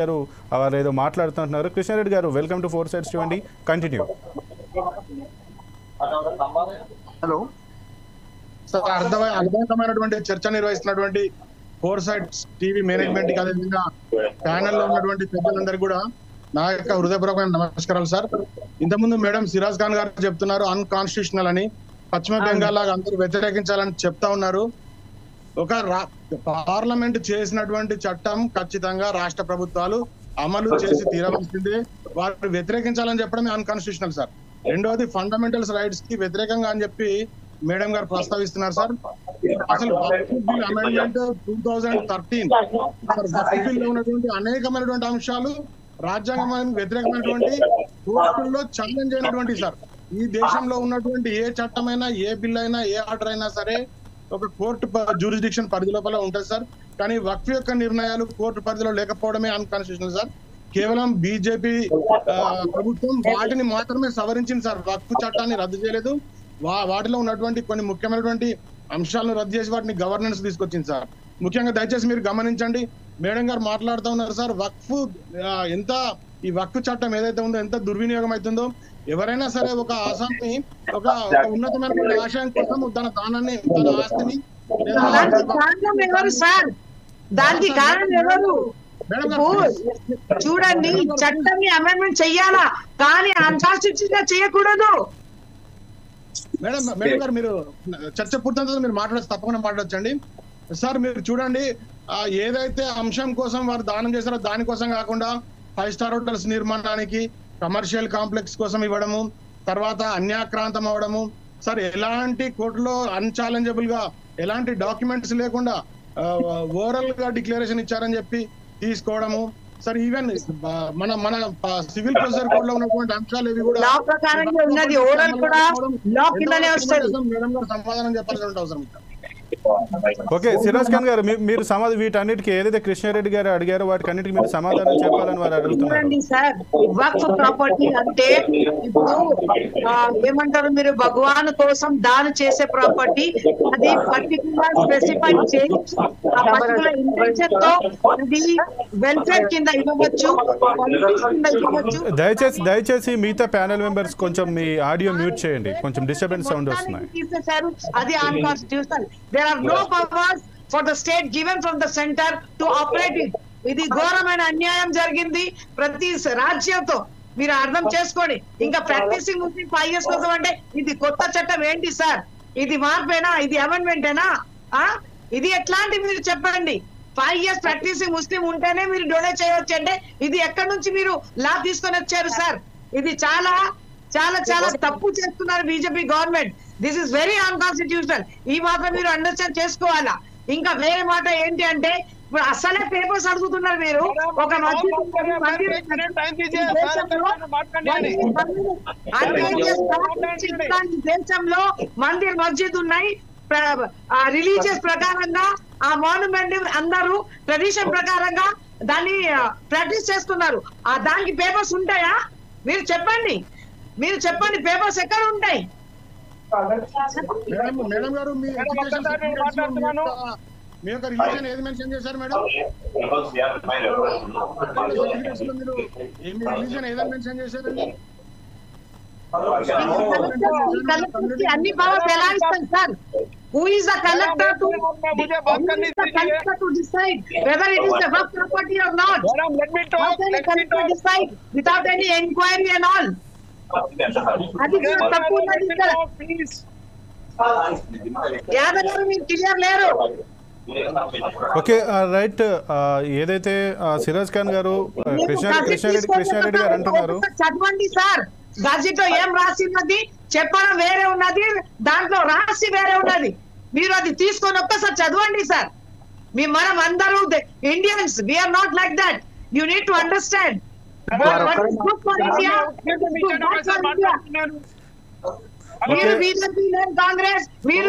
గారు వారు ఏదో మాట్లాడుతున్నారు. కృష్ణారెడ్డి గారు వెల్కమ్ టు ఫోర్ సైడ్స్ చూడండి, కంటిన్యూ. హలో సార్, అర్థమైనటువంటి చర్చ నిర్వహిస్తున్నటువంటి ఫోర్ సైడ్స్ టీవీ మేనేజ్మెంట్ కి అదేవిధంగా ప్యానెల్ లో ఉన్నటువంటి పెద్దలందరికీ కూడా నా యొక్క హృదయపూర్వకమైన నమస్కారాలు సార్. ఇంతకుముందు మేడం సిరాజ్ ఖాన్ గారు చెప్తున్నారు అన్కాన్స్టిట్యూషనల్ అని, పశ్చిమ బెంగాల్ లాగా అందరూ వ్యతిరేకించాలని చెప్తా ఉన్నారు. ఒక పార్లమెంట్ చేసినటువంటి చట్టం ఖచ్చితంగా రాష్ట్ర ప్రభుత్వాలు అమలు చేసి తీరవలసిందే. వారు వ్యతిరేకించాలని చెప్పడమే అన్కాన్స్టిట్యూషనల్ సార్. రెండవది ఫండమెంటల్స్ రైట్స్ కి వ్యతిరేకంగా అని చెప్పి మేడం గారు ప్రస్తావిస్తున్నారు సార్. అసలు బిల్ అమెండ్మెంట్ 2013 బిల్ లో ఉన్నటువంటి అనేకమైనటువంటి అంశాలు రాజ్యాంగం వ్యతిరేకమైనటువంటి కోర్టుల్లో ఛాలెంజ్ అయినటువంటి సార్. ఈ దేశంలో ఉన్నటువంటి ఏ చట్టమైనా, ఏ బిల్ అయినా, ఏ ఆర్డర్ అయినా సరే ఒక కోర్టు జ్యూరిస్డిక్షన్ పరిధి లోపల ఉంటుంది సార్. కానీ వక్ఫ్ యొక్క నిర్ణయాలు కోర్టు పరిధిలో లేకపోవడమే అన్కాన్స్టిట్యూషనల్ సార్. కేవలం బీజేపీ ప్రభుత్వం వాటిని మాత్రమే సవరించింది సార్, వక్ఫ్ చట్టాన్ని రద్దు చేయలేదు. వాటిలో ఉన్నటువంటి కొన్ని ముఖ్యమైనటువంటి అంశాలను రద్దు చేసి వాటిని గవర్నెన్స్ తీసుకొచ్చింది సార్. ముఖ్యంగా దయచేసి మీరు గమనించండి, మేడం గారు మాట్లాడుతూ ఉన్నారు సార్, వక్ఫ్ ఎంత ఈ వక్ఫ్ చట్టం ఏదైతే ఉందో ఎంత దుర్వినియోగం అవుతుందో. ఎవరైనా సరే ఒక ఆసాన్ని ఒక ఉన్నతమైన ఆశయం కోసం తన దానాన్ని, తన ఆస్తిని దానికి కారణం ఎవరు? చూడండి, చట్టాన్ని అమెండ్మెంట్ చెయ్యాలా, కానీ అన్కాన్స్టిట్యూషనల్ చేయకూడదు. మేడం గారు మీరు చర్చ పూర్తయిన మీరు మాట్లాడచ్చు, తప్పకుండా మాట్లాడచ్చండి సార్. మీరు చూడండి, ఏదైతే అంశం కోసం వారు దానం చేశారో దానికోసం కాకుండా 5 స్టార్ హోటల్స్ నిర్మాణానికి కమర్షియల్ కాంప్లెక్స్ కోసం ఇవ్వడము, తర్వాత అన్యాక్రాంతం అవడము సార్, ఎలాంటి కోర్టులో అన్ఛాలెంజబుల్ గా ఎలాంటి డాక్యుమెంట్స్ లేకుండా ఓవరాల్ గా డిక్లరేషన్ ఇచ్చారని చెప్పి తీసుకోవడము సార్. ఈవెన్ మన సివిల్ ప్రొసీజర్ కోడ్ లో ఉన్నటువంటి అంశాలు ఇవి కూడా మేడం గారు సమాధానం చెప్పాల్సిన అవసరం. ఓకే, సిరాజ్ ఖాన్ గారు మీరు వీటన్నిటికీ ఏదైతే కృష్ణారెడ్డి గారు అడిగారో వాటికి అన్నిటికీ మీరు సమాధానం చెప్పాలని వారు అడుగుతున్నారు. వక్ఫ్ ప్రాపర్టీ అంటే ఇప్పుడు ఏమంటారు, మీరు భగవాన్ కోసం దానం చేసే ప్రాపర్టీ, అది పర్టికులర్ స్పెసిఫై చేసి ఆ పర్టికులర్ ఇంటెన్షన్ తో అది వెల్ఫేర్ కింద ఇవ్వవచ్చు. దయచేసి మిగతా ప్యానెల్ మెంబర్స్ కొంచెం మీ ఆడియో మ్యూట్ చేయండి, కొంచెం డిస్టర్బెన్స్ సౌండ్ వస్తున్నాయి. అది unconstitutional. There are no powers for the state given from the center to operate it. ఇది ఘోరమైన అన్యాయం జరిగింది ప్రతి రాజ్యంతో, మీరు అర్థం చేసుకోండి. ఇంకా ప్రాక్టీసింగ్ ముస్లిం 5 years కోసం అంటే ఇది కొత్త చట్టం ఏంటి సార్? ఇది మార్పేనా? ఇది అమెండ్మెంటేనా? ఇది ఎట్లాంటి మీరు చెప్పండి. 5 years ప్రాక్టీసింగ్ ముస్లిం ఉంటేనే మీరు డొనేట్ చేయవచ్చు అంటే ఇది ఎక్కడి నుంచి మీరు లా తీసుకొని వచ్చారు సార్? ఇది చాలా చాలా చాలా తప్పు చేస్తున్నారు BJP government. This is very unconstitutional. ఈ మాత్రం మీరు అండర్స్టాండ్ చేసుకోవాలా. ఇంకా వేరే మాట ఏంటి అంటే, ఇప్పుడు అసలే పేపర్స్ అడుగుతున్నారు మీరు. ఒక దేశంలో మందిర్ మస్జిద్ ఉన్నాయి, రిలీజియస్ ప్రకారంగా ఆ మాన్యుమెంట్ అందరూ ట్రెడిషన్ ప్రకారంగా దాన్ని ప్రాక్టీస్ చేస్తున్నారు. దానికి పేపర్స్ ఉంటాయా? మీరు చెప్పండి, పేపర్స్ ఎక్కడ ఉంటాయి? మేడం గారు మీ యొక్క రిలీజియన్ ఏది మెన్షన్ చేశారు మేడం? మీరు రిలీజియన్ ఏదని మెన్షన్ చేశారండి? అన్ని పవర్స్ ఎలా ఇస్తారు sir? Who is the collector to decide whether it is the work property or not? Let me talk. Decide without any inquiry and all. అది తప్పు ప్లీజ్. యాదవ్ గారు మీరు క్లియర్ లేరు. Okay, right. ఏదైతే సిరాజ్ ఖాన్ గారు కృష్ణారెడ్డి గారు అంటున్నారు, చదవండి సార్. గజెట్ లో ఏం రాసి ఉన్నది చెప్పడం వేరే ఉన్నది, దాంట్లో రాసి వేరే ఉన్నది. మీరు అది తీసుకొని ఒక్కసారి చదవండి సార్. మనం అందరూ Indians, we are not like that. You need to understand. మీరు బీజేపీ, కాంగ్రెస్, మీరు